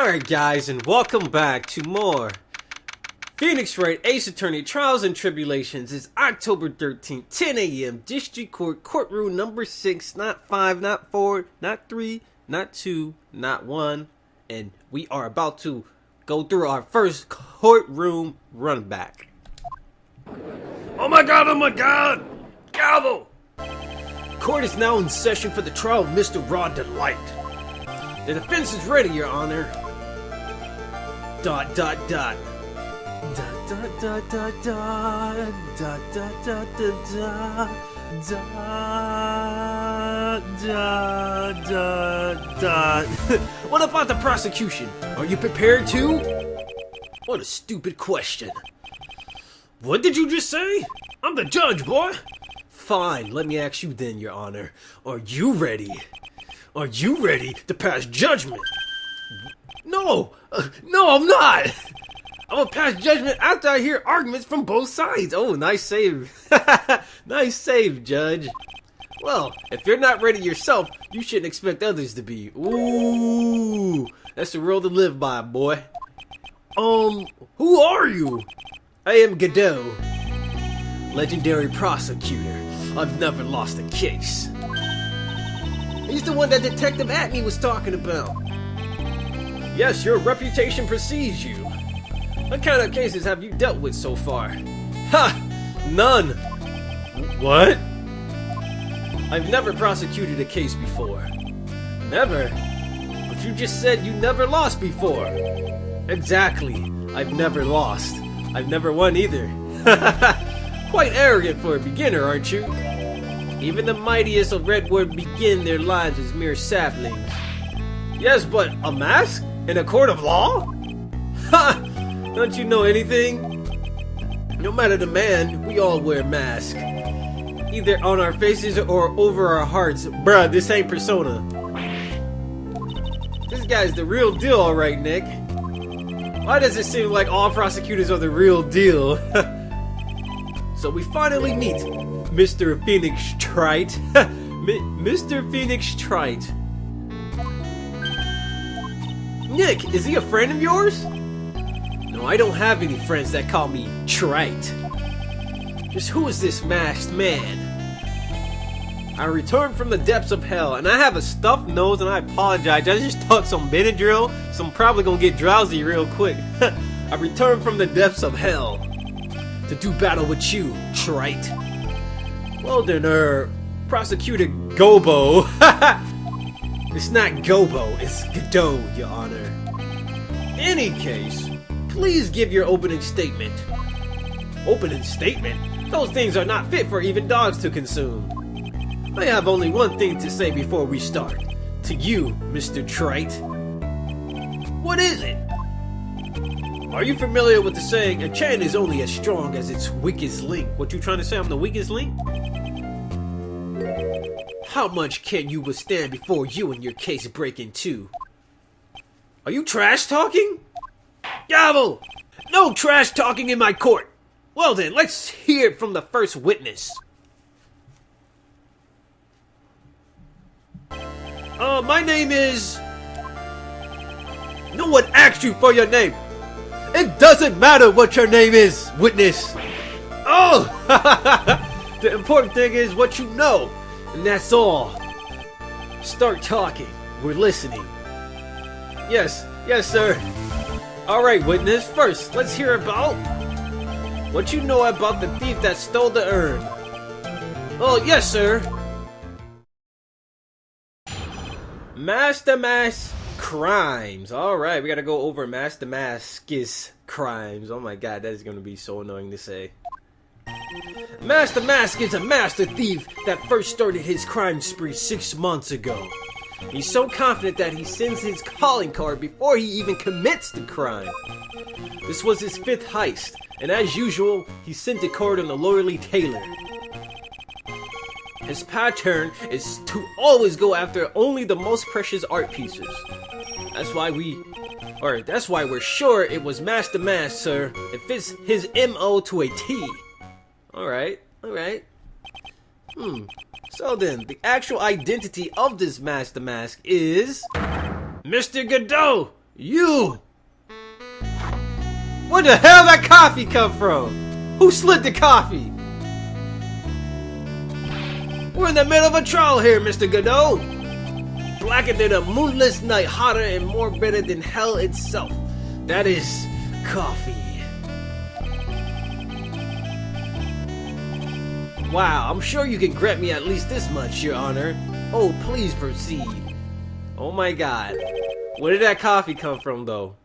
Alright guys, and welcome back to more Phoenix Wright Ace Attorney Trials and Tribulations. It's October 13th, 10 a.m. District Court, courtroom number 6, not 5, not 4, not 3, not 2, not 1. And we are about to go through our first courtroom run back. Oh my god! Gavel! Court is now in session for the trial of Mr. Rod Delight. The defense is ready, Your Honor. ... What about the prosecution? Are you prepared to? What a stupid question. What did you just say? I'm the judge, boy. Fine, let me ask you then, Your Honor. Are you ready? Are you ready to pass judgment? No, I'm not. I'm gonna pass judgment after I hear arguments from both sides. Oh, nice save. Nice save, Judge. Well, if you're not ready yourself, you shouldn't expect others to be. Ooh, that's the rule to live by, boy. Who are you? I am Godot, legendary prosecutor. I've never lost a case. He's the one that Detective Atney was talking about. Yes, your reputation precedes you. What kind of cases have you dealt with so far? Ha! None! What? I've never prosecuted a case before. Never? But you just said you never lost before. Exactly. I've never lost. I've never won either. Quite arrogant for a beginner, aren't you? Even the mightiest of Redwood begin their lives as mere saplings. Yes, but a mask? In a court of law? Ha! Don't you know anything? No matter the man, we all wear masks. Either on our faces or over our hearts. Bruh, this ain't Persona. This guy's the real deal, alright, Nick. Why does it seem like all prosecutors are the real deal? So we finally meet Mr. Phoenix Wright. Mr. Phoenix Wright. Nick, is he a friend of yours? No, I don't have any friends that call me Trite. Just who is this masked man? I returned from the depths of hell, and I have a stuffed nose, and I apologize. I just took some Benadryl, so I'm probably gonna get drowsy real quick. I returned from the depths of hell to do battle with you, Trite. Well then, Prosecutor Gobo. It's not Gobo, it's Godot, Your Honor. In any case, please give your opening statement. Opening statement? Those things are not fit for even dogs to consume. I have only one thing to say before we start. To you, Mr. Trite. What is it? Are you familiar with the saying, a chain is only as strong as its weakest link? What you trying to say, I'm the weakest link? How much can you withstand before you and your case break in two? Are you trash talking? Gavel! No trash talking in my court! Well then, let's hear it from the first witness. My name is... No one asked you for your name! It doesn't matter what your name is, witness! Oh! The important thing is what you know, and that's all. Start talking. We're listening. Yes, sir. Alright, witness. First, let's hear about what you know about the thief that stole the urn. Oh, yes, sir. Mask crimes. Alright, we gotta go over Mask crimes. Oh my god, that is gonna be so annoying to say. Master Mask is a master thief that first started his crime spree 6 months ago. He's so confident that he sends his calling card before he even commits the crime. This was his 5th heist, and as usual, he sent the card on the lowly tailor. His pattern is to always go after only the most precious art pieces. That's why we're sure it was Master Mask, sir. It fits his MO to a T. Alright. So then, the actual identity of this Master Mask is... Mr. Godot! You! Where the hell that coffee come from? Who slid the coffee? We're in the middle of a trial here, Mr. Godot. Blacker than a moonless night, hotter and more bitter than hell itself. That is coffee. Wow, I'm sure you can grant me at least this much, Your Honor. Oh, please proceed. Oh my god. Where did that coffee come from, though?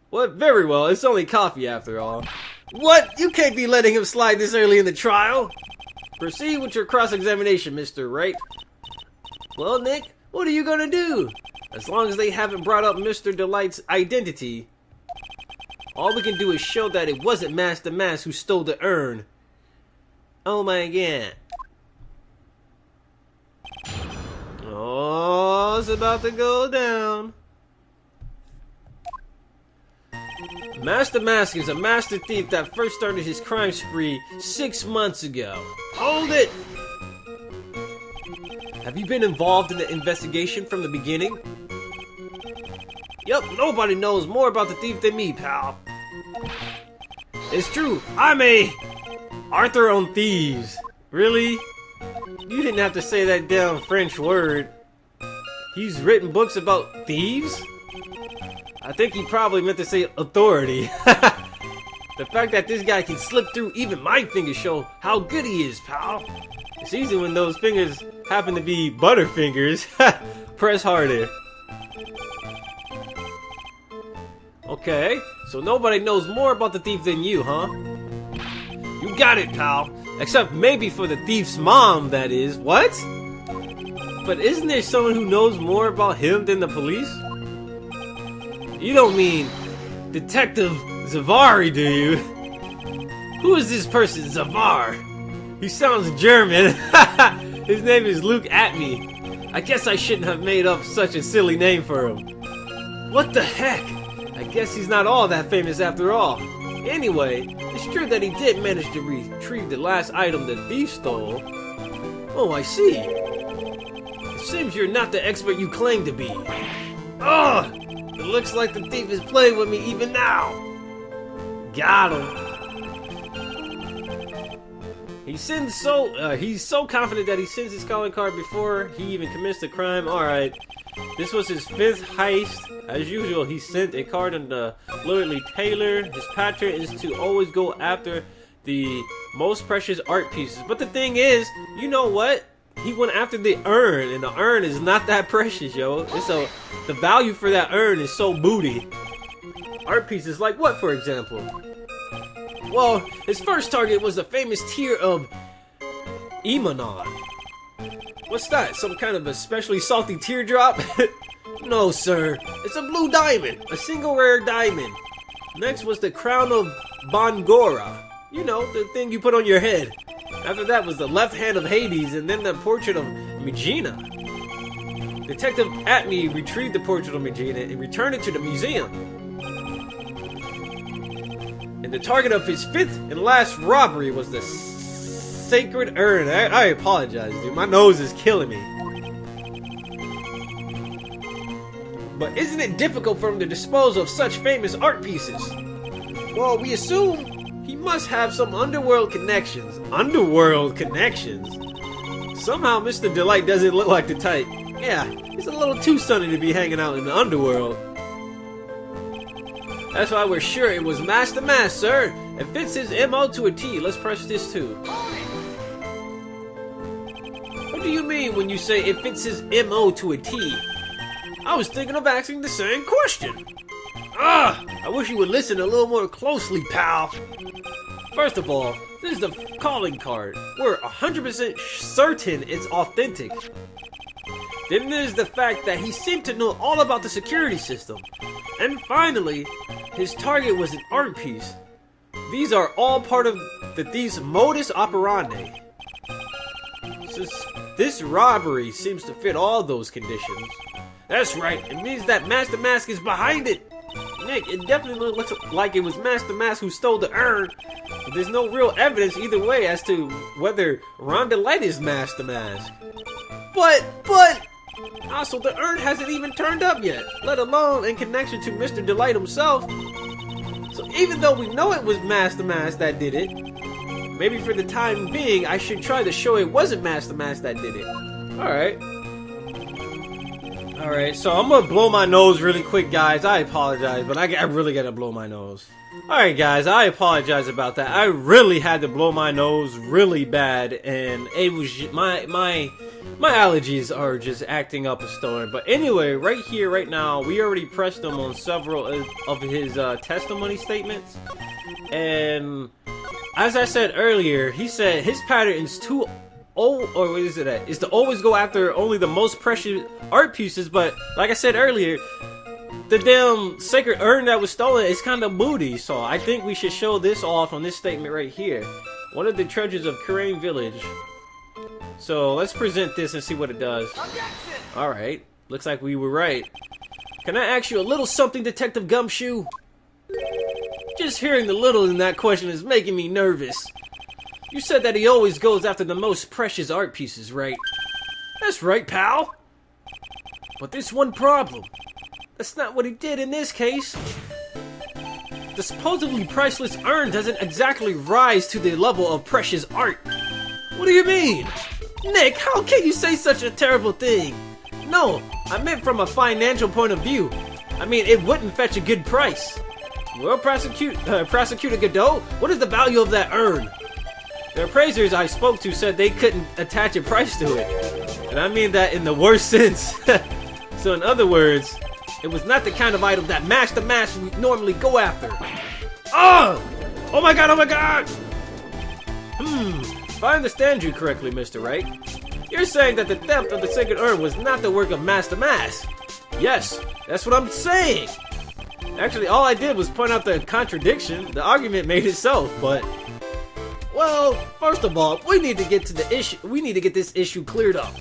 What? Very well, it's only coffee after all. What? You can't be letting him slide this early in the trial. Proceed with your cross-examination, Mr. Wright. Well, Nick, what are you gonna do? As long as they haven't brought up Mr. Delight's identity, all we can do is show that it wasn't Master Mask who stole the urn. Oh my god. Oh, it's about to go down. Master Mask is a master thief that first started his crime spree 6 months ago. Hold it! Have you been involved in the investigation from the beginning? Yup, nobody knows more about the thief than me, pal. It's true, I'm a Arthur on thieves. Really? You didn't have to say that damn French word. He's written books about thieves? I think he probably meant to say authority. The fact that this guy can slip through even my fingers show how good he is, pal. It's easy when those fingers happen to be butterfingers. Press harder. Okay, so nobody knows more about the thief than you, huh? You got it, pal. Except maybe for the thief's mom, that is. What? But isn't there someone who knows more about him than the police? You don't mean Detective Zavari, do you? Who is this person, Zavar? He sounds German. His name is Luke Atme. I guess I shouldn't have made up such a silly name for him. What the heck? I guess he's not all that famous after all. Anyway, it's true that he did manage to retrieve the last item the thief stole. Oh, I see. It seems you're not the expert you claim to be. Ugh! It looks like the thief is playing with me even now. Got him. He's so confident that he sends his calling card before he even commits the crime. Alright. This was his 5th heist. As usual, he sent a card on the loyally Taylor. His pattern is to always go after the most precious art pieces. But the thing is, you know what? He went after the urn, and the urn is not that precious, yo. So the value for that urn is so booty. Art pieces like what, for example? Well, his first target was the famous tear of Imonon. What's that? Some kind of especially salty teardrop? No, sir. It's a blue diamond. A single rare diamond. Next was the crown of Bangora. You know, the thing you put on your head. After that was the left hand of Hades, and then the portrait of Megina. Detective Atme retrieved the portrait of Megina and returned it to the museum. And the target of his 5th and last robbery was the sacred urn. I apologize, dude. My nose is killing me. But isn't it difficult for him to dispose of such famous art pieces? Well, we assume he must have some underworld connections. Underworld connections? Somehow Mr. Delight doesn't look like the type. Yeah, he's a little too sunny to be hanging out in the underworld. That's why we're sure it was Master Mask, sir. It fits his MO to a T. Let's press this too. What do you mean when you say it fits his MO to a T? I was thinking of asking the same question. I wish you would listen a little more closely, pal. First of all, this is the calling card. We're 100% certain it's authentic. Then there's the fact that he seemed to know all about the security system. And finally, his target was an art piece. These are all part of the thief's modus operandi. This robbery seems to fit all those conditions. That's right, it means that Master Mask is behind it. Nick, it definitely looks like it was Master Mask who stole the urn, but there's no real evidence either way as to whether Rhonda Light is Master Mask. But, Also, the urn hasn't even turned up yet, let alone in connection to Mr. Delight himself. So even though we know it was Master Mask that did it, maybe for the time being, I should try to show it wasn't Master Mask that did it. Alright. Alright, so I'm gonna blow my nose really quick, guys. I apologize, but I really gotta blow my nose. Alright, guys, I apologize about that. I really had to blow my nose really bad, and it was my allergies are just acting up a storm. But anyway, right here, right now, we already pressed him on several of his testimony statements. And as I said earlier, he said his pattern is too old, or what is it at? Is to always go after only the most precious art pieces. But like I said earlier, the damn sacred urn that was stolen is kind of moody. So I think we should show this off on this statement right here. One of the treasures of Kurain Village. So let's present this and see what it does. Alright, looks like we were right. Can I ask you a little something, Detective Gumshoe? Just hearing the little in that question is making me nervous. You said that he always goes after the most precious art pieces, right? That's right, pal. But there's one problem. That's not what he did in this case. The supposedly priceless urn doesn't exactly rise to the level of precious art. What do you mean? Nick, how can you say such a terrible thing? No, I meant from a financial point of view. I mean, it wouldn't fetch a good price. Well, Prosecutor Godot, what is the value of that urn? The appraisers I spoke to said they couldn't attach a price to it. And I mean that in the worst sense. So in other words, it was not the kind of item that Master Mask would normally go after. Oh! Oh my god, oh my god! If I understand you correctly, Mr. Wright, you're saying that the theft of the sacred urn was not the work of Master Mask. Yes, that's what I'm saying. Actually, all I did was point out the contradiction. The argument made itself, but... Well, first of all, we need to get to the issue. We need to get this issue cleared up.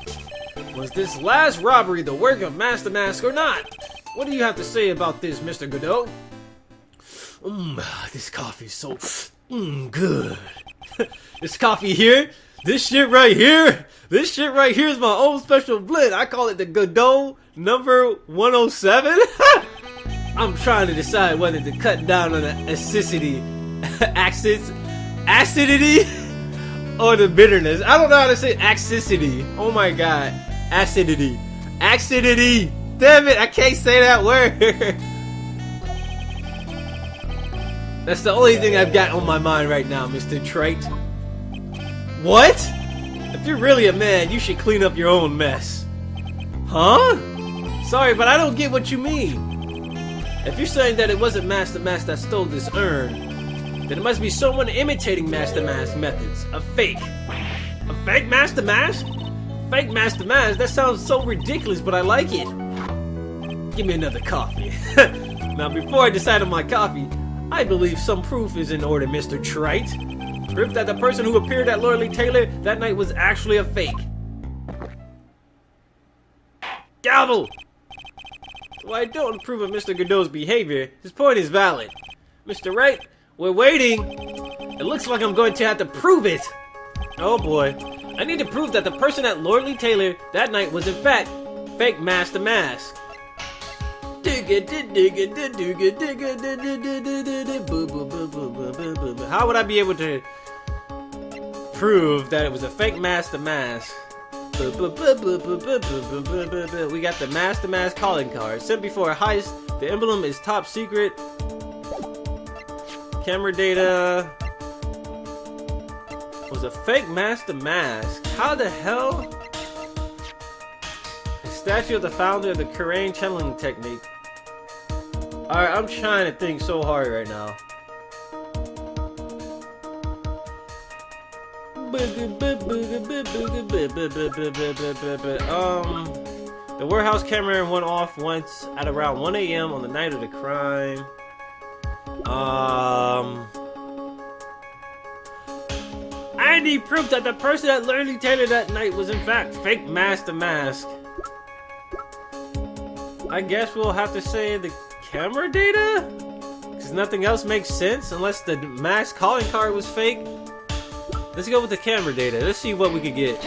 Was this last robbery the work of Master Mask or not? What do you have to say about this, Mr. Godot? This coffee is so good. This coffee here, this shit right here is my own special blend. I call it the Godot number 107. I'm trying to decide whether to cut down on the acidity or the bitterness. I don't know how to say acidity. Oh my god. Acidity. Damn it, I can't say that word. That's the only thing I've got on my mind right now, Mr. Trite. What? If you're really a man, you should clean up your own mess. Huh? Sorry, but I don't get what you mean. If you're saying that it wasn't Master Mask that stole this urn, then it must be someone imitating Master Mask's methods. A fake. A fake Master Mask? Fake Master Mask? That sounds so ridiculous, but I like it. Give me another coffee. Now, before I decide on my coffee, I believe some proof is in order, Mr. Trite. Proof that the person who appeared at Lordly Taylor that night was actually a fake. Gavel! While I don't approve of Mr. Godot's behavior, his point is valid. Mr. Wright, we're waiting. It looks like I'm going to have to prove it. Oh boy. I need to prove that the person at Lordly Taylor that night was in fact fake Master Mask. How would I be able to prove that it was a fake Master Mask? We got the Master Mask calling card. Sent before a heist. The emblem is top secret. Camera data. Was a fake Master Mask. How the hell? A statue of the founder of the Kurain channeling technique. Alright, I'm trying to think so hard right now. The warehouse camera went off once at around 1 a.m. on the night of the crime. I need proof that the person at Lordly Taylor that night was in fact fake Master Mask. I guess we'll have to say the camera data? Because nothing else makes sense unless the mask calling card was fake. Let's go with the camera data. Let's see what we can get.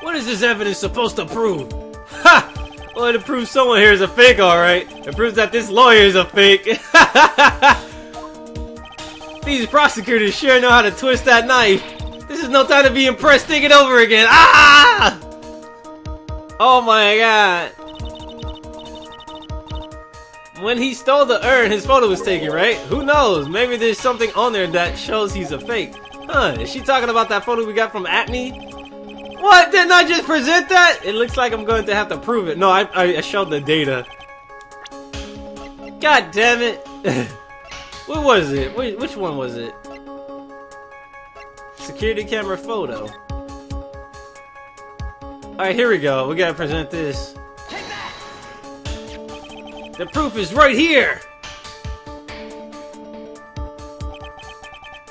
What What is this evidence supposed to prove? Ha! Well, it proves someone here is a fake, alright. It proves that this lawyer is a fake. These prosecutors sure know how to twist that knife. This is no time to be impressed. Think it over again. Ah! Oh my god. When he stole the urn, his photo was taken, right? Who knows? Maybe there's something on there that shows he's a fake. Huh, is she talking about that photo we got from Atney? What? Didn't I just present that? It looks like I'm going to have to prove it. No, I showed the data. God damn it. What was it? Which one was it? Security camera photo. Alright, here we go. We gotta present this. The proof is right here!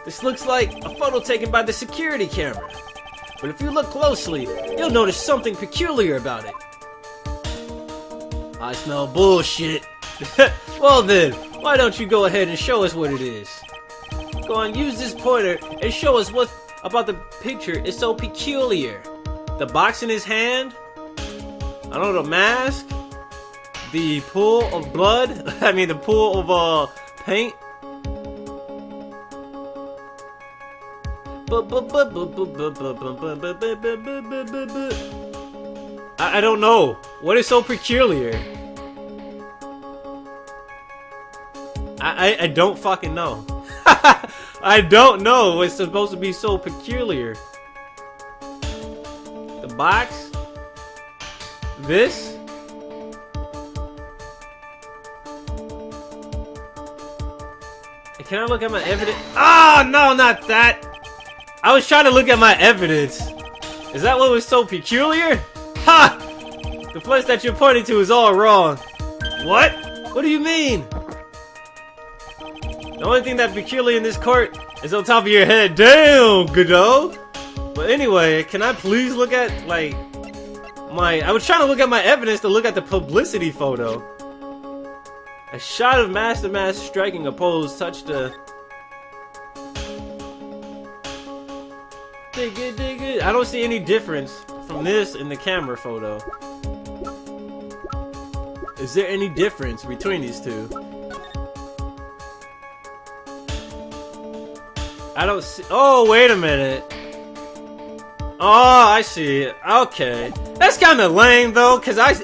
This looks like a photo taken by the security camera. But if you look closely, you'll notice something peculiar about it. I smell bullshit. Well then, why don't you go ahead and show us what it is? Go on, use this pointer and show us what about the picture is so peculiar. The box in his hand? I don't know, the mask? The pool of blood? I mean the pool of paint? I don't know. What is so peculiar? I don't fucking know. I don't know what's supposed to be so peculiar. The box? This? Can I look at my evidence? Oh, no, not that! I was trying to look at my evidence. Is that what was so peculiar? Ha! The place that you're pointing to is all wrong. What? What do you mean? The only thing that's peculiar in this court is on top of your head. Damn, Godot! But anyway, can I please look at, like, I was trying to look at my evidence to look at the publicity photo. A shot of Master Mask striking a pose touched the... Dig it. I don't see any difference from this and the camera photo. Is there any difference between these two? I don't see... Oh, wait a minute. Oh, I see it. Okay. That's kind of lame, though, because I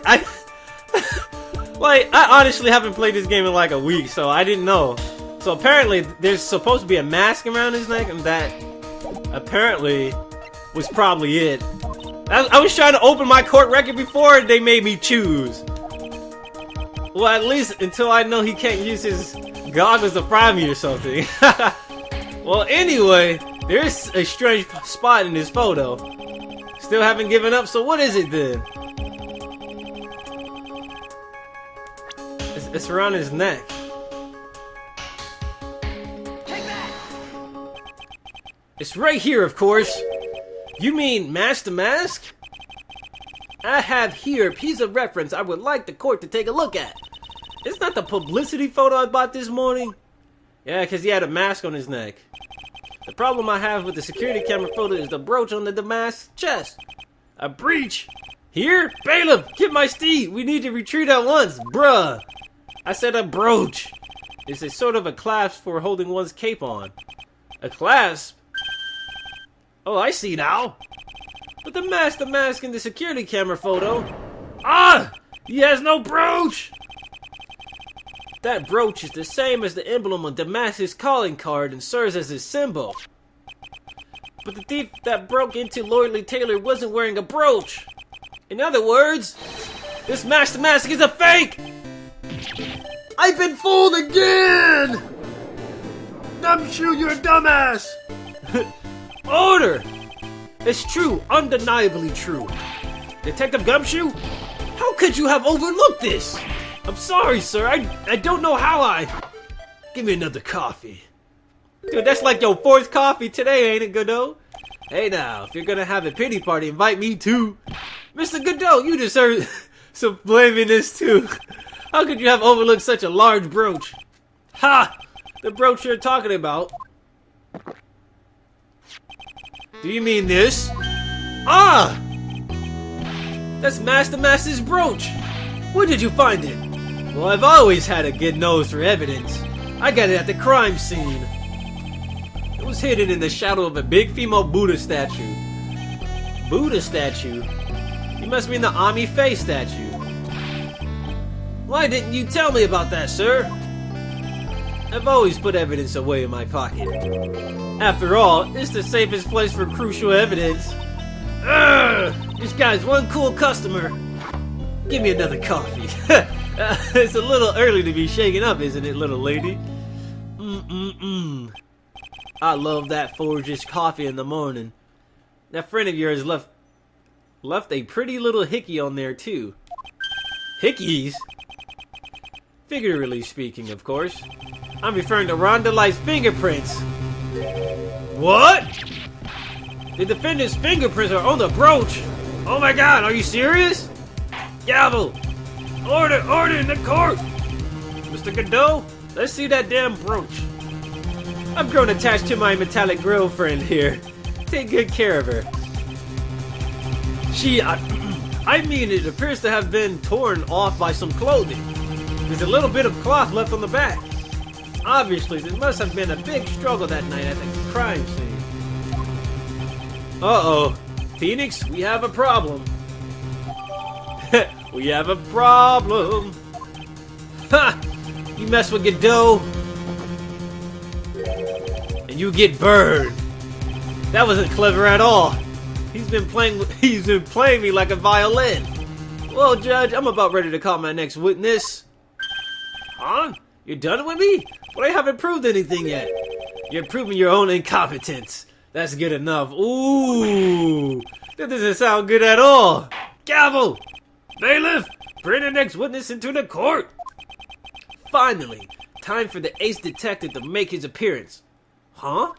like, I honestly haven't played this game in like a week, so I didn't know. So apparently, there's supposed to be a mask around his neck, and that apparently was probably it. I was trying to open my court record before they made me choose. Well, at least until I know he can't use his goggles to fry me or something. Well, anyway, there's a strange spot in this photo. Still haven't given up, so what is it then? It's around his neck. It's right here, of course. You mean Master Mask? I have here a piece of reference I would like the court to take a look at. It's not the publicity photo I bought this morning. Yeah, because he had a mask on his neck. The problem I have with the security camera photo is the brooch on the mask's chest. A breach. Here? Bailiff, get my steed. We need to retreat at once, bruh. I said a brooch. It's a sort of a clasp for holding one's cape on. A clasp? Oh, I see now. But the Master Mask in the security camera photo... Ah! He has no brooch! That brooch is the same as the emblem on Damascus' calling card and serves as his symbol. But the thief that broke into Lordly Taylor wasn't wearing a brooch. In other words, this Master Mask is a fake! I've been fooled again! Gumshoe, you're a dumbass! Order! It's true, undeniably true. Detective Gumshoe, how could you have overlooked this? I'm sorry, sir. I don't know how I... Give me another coffee. Dude, that's like your fourth coffee today, ain't it, Godot? Hey now, if you're gonna have a pity party, invite me too. Mr. Godot, you deserve some blaminess too. How could you have overlooked such a large brooch? Ha! The brooch you're talking about. Do you mean this? Ah! That's Master's brooch! Where did you find it? Well, I've always had a good nose for evidence. I got it at the crime scene. It was hidden in the shadow of a big female Buddha statue. Buddha statue? You must mean the Ami Faye statue. Why didn't you tell me about that, sir? I've always put evidence away in my pocket. After all, it's the safest place for crucial evidence. Urgh! This guy's one cool customer. Give me another coffee. It's a little early to be shaken up, isn't it, little lady? I love that Folgers coffee in the morning. That friend of yours left a pretty little hickey on there, too. Hickeys? Figuratively speaking, of course. I'm referring to Rhonda Light's fingerprints. What? The defendant's fingerprints are on the brooch. Oh my god, are you serious? Gavel! Order in the court! Mr. Godot, let's see that damn brooch. I've grown attached to my metallic girlfriend here. Take good care of her. I mean, it appears to have been torn off by some clothing. There's a little bit of cloth left on the back. Obviously, there must have been a big struggle that night at the crime scene. Uh-oh. Phoenix, we have a problem. We have a problem. Ha! You mess with Godot, and you get burned. That wasn't clever at all. He's been playing me like a violin. Well, Judge, I'm about ready to call my next witness. Huh? You're done with me? But I haven't proved anything yet. You're proving your own incompetence. That's good enough. Ooh, that doesn't sound good at all. Gavel! Bailiff, bring the next witness into the court. Finally, time for the ace detective to make his appearance. Huh?